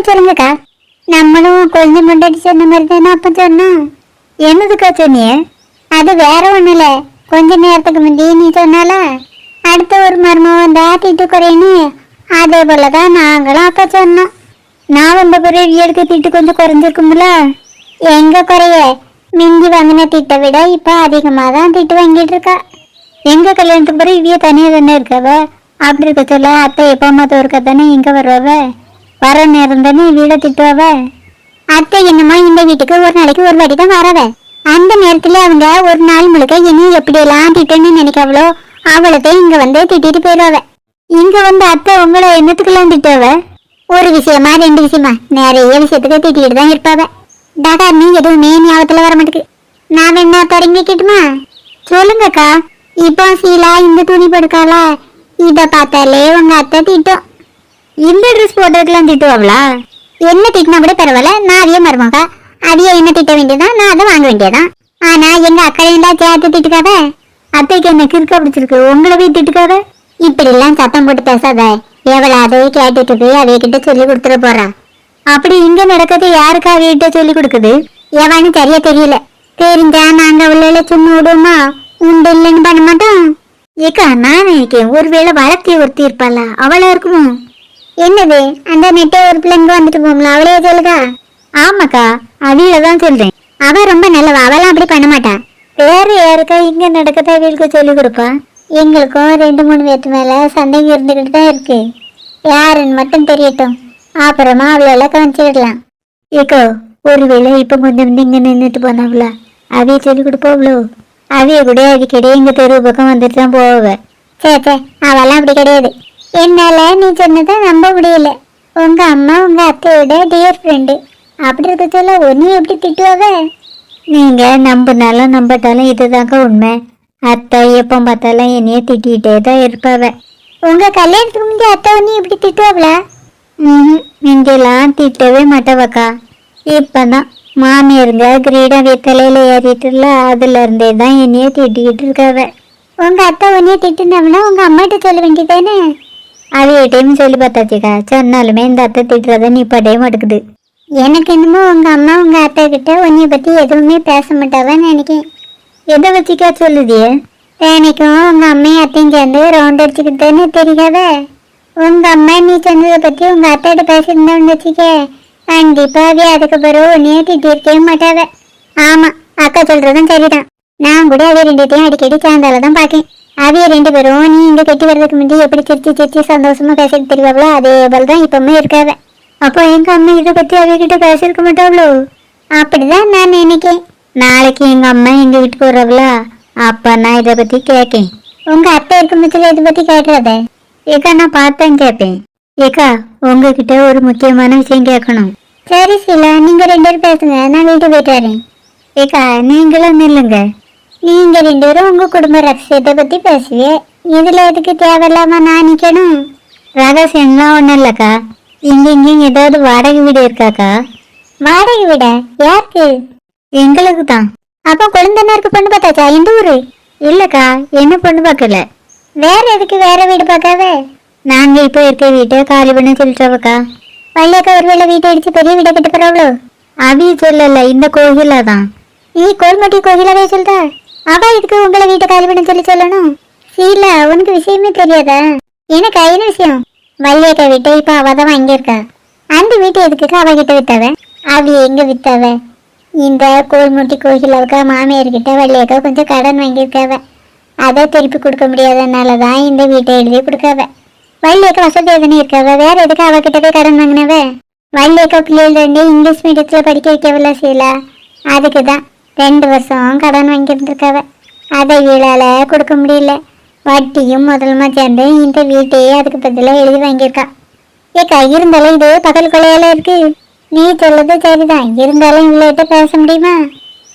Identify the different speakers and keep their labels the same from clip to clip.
Speaker 1: சொல்லுங்கக்கா. நம்மளும் கொஞ்சம் முன்னாடி சொன்ன மாதிரி தானே அப்ப சொன்னோம். என்னதுக்கா சொன்னிய? அது வேற ஒண்ணு இல்ல. கொஞ்ச நேரத்துக்கு முந்தி நீ சொன்னால அடுத்த ஒரு மர்மம் வந்தா திட்டு குறையுன்னு, அதே போலதான் நாங்களும் அப்ப சொன்னோம். நான் வந்த பிறகு எடுக்க திட்டு கொஞ்சம் குறைஞ்சிருக்கும்ல. எங்க குறைய, மிஞ்சி வாங்கின திட்டை விட இப்ப அதிகமா தான் திட்டு வாங்கிட்டு இருக்கா. எங்க கல்யாணத்துக்கு பிறகு இவிய தனியா தானே இருக்கவ. அப்படி இருக்க சொல்ல அத்தை எப்ப அம்மா தோற்க தானே இங்க வருவவ. வர நேரம் தானே வீட திட்டுவவ. அத்தை என்னமா இந்த வீட்டுக்கு ஒரு நாளைக்கு ஒரு வாட்டி தான் வரவ. அந்த நேரத்துல அவங்க ஒரு நாள் முழுக்க என்ன எப்படி எல்லாம் திட்டன்னு நினைக்கவளோ அவளத்தை இங்க வந்து திட்டிட்டு போயிடுவ. இங்க வந்து அத்தை உங்களை என்னத்துக்கெல்லாம் திட்டுவ? ஒரு விஷயமா ரெண்டு விஷயமா நிறைய விஷயத்துக்கு திட்டிட்டு தான் இருப்பாவ. டாடா நீ எதுவுமே ஞாபகத்துல வர மாட்டேக்கு. நான் வேணா தொடங்கிக்கிட்டுமா? சொல்லுங்கக்கா. இப்போ சீலா இந்த துணி படுக்காளா, இத பார்த்தாலே உங்க அத்தை திட்டும். இந்த ட்ரெஸ் போட்டதுக்கெல்லாம் திட்டுவாங்களா? என்ன திட்டினா கூட பரவாயில்ல, நான் அதையே மருமகா. அதையே என்ன திட்ட வேண்டியதான், நான் அதை வாங்க வேண்டியதான். ஆனா எங்க அக்கறையா சேர்த்து திட்டுக்காத. அத்தைக்கு என்ன கிறுக்க பிடிச்சிருக்கு, உங்களை போய் திட்டுக்காத. இப்படி எல்லாம் சத்தம் போட்டு பேசாத. எவ்வளவு அதை கேட்டுட்டு போய் அதை கிட்ட சொல்லி கொடுத்துட போறா. அப்படி இங்க நடக்கிறது யாருக்கா வீட்டை சொல்லி கொடுக்குது? எவனு சரியா தெரியல. தெரிஞ்சா நாங்க அவளை சும்மா விடுவோமா? உண்டு இல்லைன்னு பண்ண மாட்டோம். ஏக்கா நான் நினைக்கேன் ஒருவேளை வளர்த்தி ஒருத்தி இருப்பாளா, அவளா இருக்குமோ? என்னது அந்த நெட்டை ஒரு பிள்ளைங்க வந்துட்டு போம்ல, அவளே சொல்லுதா? ஆமாக்கா அவியதான் சொல்றேன். அவ ரொம்ப நல்லவா, அவெல்லாம் அப்படி பண்ண மாட்டா. வேற யாருக்கா இங்க நடக்கத அவளுக்கு சொல்லி கொடுப்பா? எங்களுக்கும் 2-3 பேருக்கு மேல சண்டைங்க இருந்துகிட்டு தான் இருக்கு. யாருன்னு மட்டும் தெரியட்டும், அப்புறமா அவளெல்லாம் கவனிச்சிடலாம். ஏக்கோ ஒருவேளை இப்ப கொஞ்சம் இங்க நின்றுட்டு போனாவ்ல, அவைய சொல்லி கொடுப்போவ்ளோ? அவைய கூட அடிக்கடி எங்க தெரு பக்கம் வந்துட்டு தான் போவ. சே அவெல்லாம் அப்படி கிடையாது. என்னால நீ சொன்னதை நம்ப முடியல. உங்க அம்மா உங்க அத்தையோட டியர் ஃப்ரெண்டு. அப்படி இருக்க சொல்ல ஒன்னு எப்படி திட்டுவாவ? நீங்க நம்பினாலும் நம்பட்டாலும் இதுதாங்க உண்மை. அத்தை எப்போ பார்த்தாலும் என்னைய திட்டிகிட்டே தான் இருப்பாவ. உங்க கல்யாணத்துக்கு முந்தைய அத்தை ஒன்னு எப்படி திட்டுவாங்களா? இங்கெல்லாம் திட்டவே மாட்டவக்கா. இப்பதான் மாமியாருங்க கிரீடம் தலையில ஏறிட்டுல, அதுல இருந்தே தான் என்னைய திட்டிக்கிட்டு இருக்காவ. உங்க அத்தை உன்னைய திட்டுனவனா உங்க அம்மாட்ட சொல்ல வேண்டியதானே? அவையிட்டையும் சொல்லி பார்த்தாச்சுக்கா, சொன்னாலுமே இந்த அத்தை திட்டுறத நிப்பாட்டே மாட்டுக்குது. எனக்கு என்னமோ உங்க அம்மா உங்க அத்தை கிட்ட உன்னைய பத்தி எதுவுமே பேச மாட்டாவன்னு நினைக்கேன். எதை வச்சுக்கா சொல்லுதியே? தேனைக்கும் உங்க அம்மையும் அத்தையும் சேர்ந்து ரவுண்ட் அடிச்சுக்கிட்டேன்னு தெரியாத? உங்க அம்மா நீ சொன்னதை பத்தி உங்க அத்தைகிட்ட பேசியிருந்தோன்னு வச்சுக்க, கண்டிப்பாவே அதுக்கு பிறகு உன்னைய திட்டி இருக்கவே மாட்டாவ. ஆமா அக்கா சொல்றதும் சரிதான். நான் கூட அவைய ரெண்டுத்தையும் அடிக்கடி சேர்ந்தாலதான் பாக்கேன். அவைய 2 பேரும் நீ இங்க கட்டி வர்றதுக்கு முந்தைய எப்படி சிரிச்சு சந்தோஷமா பேசிட்டு தெரியாவளோ அதே போலதான் இப்பவுமே இருக்காவ. அப்போ எங்க அம்மா இதை பத்தி அவைகிட்ட பேசிருக்க மாட்டாவளோ? அப்படிதான் நான் நினைக்கேன். நாளைக்கு எங்க அம்மா எங்க வீட்டுக்கு வர்றவளா, அப்ப நான் இதை பத்தி கேட்கேன். உங்க அத்தை இருக்கும் பட்சத்துல இதை பத்தி கேட்டுறத? ஏக்கா நான் பார்த்தேன் கேட்பேன். ஏக்கா உங்ககிட்ட ஒரு முக்கியமான விஷயம் கேட்கணும். சரி சீலா, நீங்க 2 பேரும் பேசுங்க, நான் வீட்டுக்கு போயிட்டு வரேன். ஏக்கா நீங்களும் நில்லுங்க. நீங்க 2 பேரும் உங்க குடும்ப ரகசியத்தை பத்தி பேசுவே, இதுல எதுக்கு தேவையில்லாம நான் நிக்கணும்? ரகசியம்லாம் ஒண்ணும் இல்லக்கா. இங்கேயும் ஏதாவது வாடகை வீடு இருக்காக்கா? வாடகை வீடா? யாருக்கு? எங்களுக்கு தான். அப்போ கொழுந்தனாருக்கு பொண்ணு பார்த்தாச்சா? இந்த ஊரு? இல்லக்கா என்ன பொண்ணு பார்க்கல. வேற எதுக்கு வேற வீடு பார்க்காத? நாங்க இப்போ இருக்க வீட்டை காலி பண்ண சொல்லிட்டோவக்கா. பள்ளியக்கா ஒருவேளை வீட்டை அடிச்சு பெரிய வீடை கட்ட போறாவளோ? அவி சொல்லல, இந்த கோயில தான். நீ கோல்மட்டி கோயிலவே சொல்ற? அவ இதுக்கு உங்களை வீட்டை காலி பண்ண சொல்லணும்? சீலா உனக்கு விஷயமே தெரியாதா? எனக்கு ஐன விஷயம். வள்ளியக்கா வீட்டை இப்ப அவதான் வாங்கியிருக்கா. அந்த வீட்டை எதுக்கு அவகிட்ட வித்தவ? அவ எங்க வித்தவ? இந்த கோல்முட்டி கோயிலுக்கா மாமியார்கிட்ட வள்ளியக்கா கொஞ்சம் கடன் வாங்கியிருக்காவ. அதை திருப்பி கொடுக்க முடியாதனாலதான் இந்த வீட்டை எழுதி கொடுக்காவ. வள்ளியக்கா வசதி எதனே இருக்காவ, வேற எதுக்கு அவகிட்ட போய் கடன் வாங்கினவ? வள்ளியக்கா பிள்ளைகள் 2 இங்கிலீஷ் மீடியத்துல படிக்க வைக்கவில்ல சீலா, அதுக்குதான் 2 வருஷம் கடன் வாங்கியிருந்திருக்காவ. அதை வீழால கொடுக்க முடியல. வட்டியும் முதலுமா சேர்ந்து இந்த வீட்டையே அதுக்கு பதிலாக எழுதி வாங்கியிருக்கா. ஏக்கா இருந்தாலும் இது பகல் கொலையால இருக்கு. நீ சொல்றது சரிதான், இருந்தாலும் இவ்வளோட்ட பேச முடியுமா?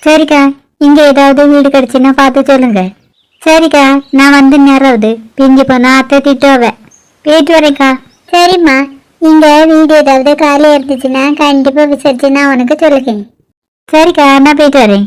Speaker 1: சரிக்கா, இங்க ஏதாவது வீடு கிடைச்சுன்னா பார்த்து சொல்லுங்க. சரிக்கா நான் வந்து நேராவது பிஞ்சு போனா அத்தை திட்டுவ. போயிட்டு வரேக்கா. சரிம்மா, இங்க வீடு ஏதாவது காலியா இருந்துச்சுன்னா கண்டிப்பா விசாரிச்சு நான் உனக்கு சொல்லுங்க. சரிக்கா நான் போயிட்டு வரேன்.